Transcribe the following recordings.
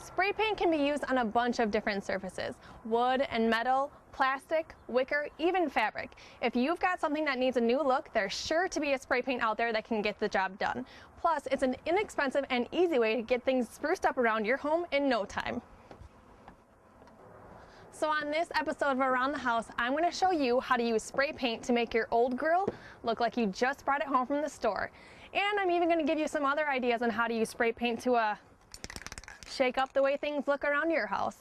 Spray paint can be used on a bunch of different surfaces: wood and metal, plastic, wicker, even fabric. If you've got something that needs a new look, there's sure to be a spray paint out there that can get the job done. Plus, it's an inexpensive and easy way to get things spruced up around your home in no time. So on this episode of Around the House, I'm going to show you how to use spray paint to make your old grill look like you just brought it home from the store. And I'm even going to give you some other ideas on how to use spray paint to shake up the way things look around your house.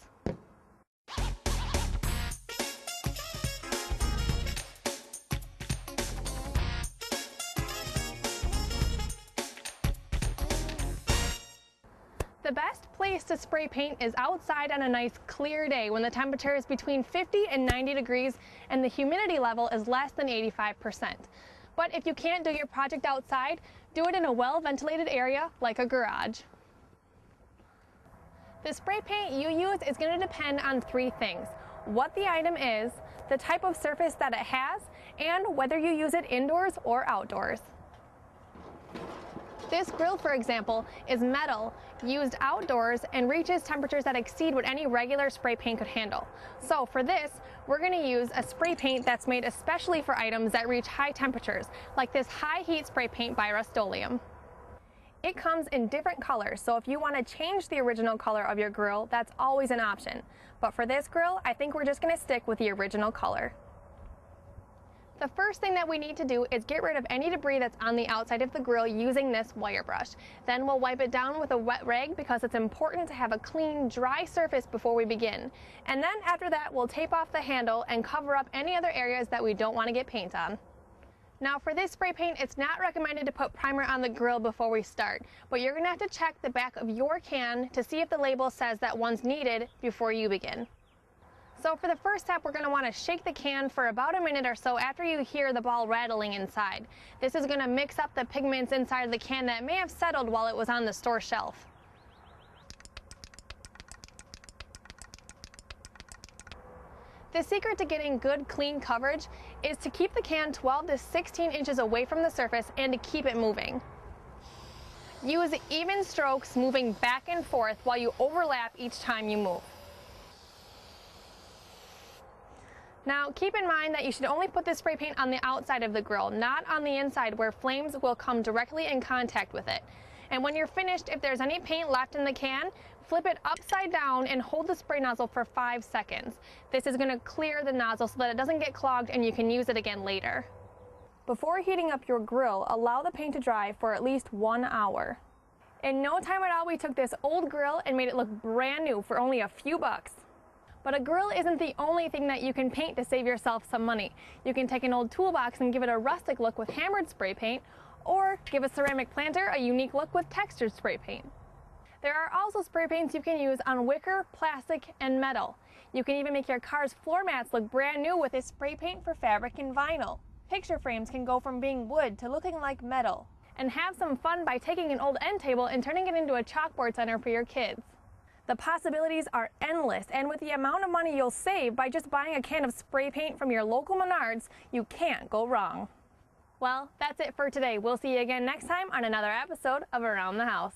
The best place to spray paint is outside on a nice clear day when the temperature is between 50 and 90 degrees and the humidity level is less than 85%. But if you can't do your project outside, do it in a well-ventilated area like a garage. The spray paint you use is going to depend on three things: what the item is, the type of surface that it has, and whether you use it indoors or outdoors. This grill, for example, is metal, used outdoors, and reaches temperatures that exceed what any regular spray paint could handle. So for this, we're going to use a spray paint that's made especially for items that reach high temperatures, like this high heat spray paint by Rust-Oleum. It comes in different colors, so if you want to change the original color of your grill, that's always an option. But for this grill, I think we're just going to stick with the original color. The first thing that we need to do is get rid of any debris that's on the outside of the grill using this wire brush. Then we'll wipe it down with a wet rag because it's important to have a clean, dry surface before we begin. And then after that, we'll tape off the handle and cover up any other areas that we don't want to get paint on. Now for this spray paint, it's not recommended to put primer on the grill before we start, but you're going to have to check the back of your can to see if the label says that one's needed before you begin. So for the first step, we're going to want to shake the can for about a minute or so after you hear the ball rattling inside. This is going to mix up the pigments inside of the can that may have settled while it was on the store shelf. The secret to getting good, clean coverage is to keep the can 12 to 16 inches away from the surface and to keep it moving. Use even strokes moving back and forth while you overlap each time you move. Now keep in mind that you should only put this spray paint on the outside of the grill, not on the inside where flames will come directly in contact with it. And when you're finished, if there's any paint left in the can, flip it upside down and hold the spray nozzle for 5 seconds. This is going to clear the nozzle so that it doesn't get clogged and you can use it again later. Before heating up your grill, allow the paint to dry for at least 1 hour. In no time at all, we took this old grill and made it look brand new for only a few bucks. But a grill isn't the only thing that you can paint to save yourself some money. You can take an old toolbox and give it a rustic look with hammered spray paint, or give a ceramic planter a unique look with textured spray paint. There are also spray paints you can use on wicker, plastic, and metal. You can even make your car's floor mats look brand new with this spray paint for fabric and vinyl. Picture frames can go from being wood to looking like metal. And have some fun by taking an old end table and turning it into a chalkboard center for your kids. The possibilities are endless, and with the amount of money you'll save by just buying a can of spray paint from your local Menards, you can't go wrong. Well, that's it for today. We'll see you again next time on another episode of Around the House.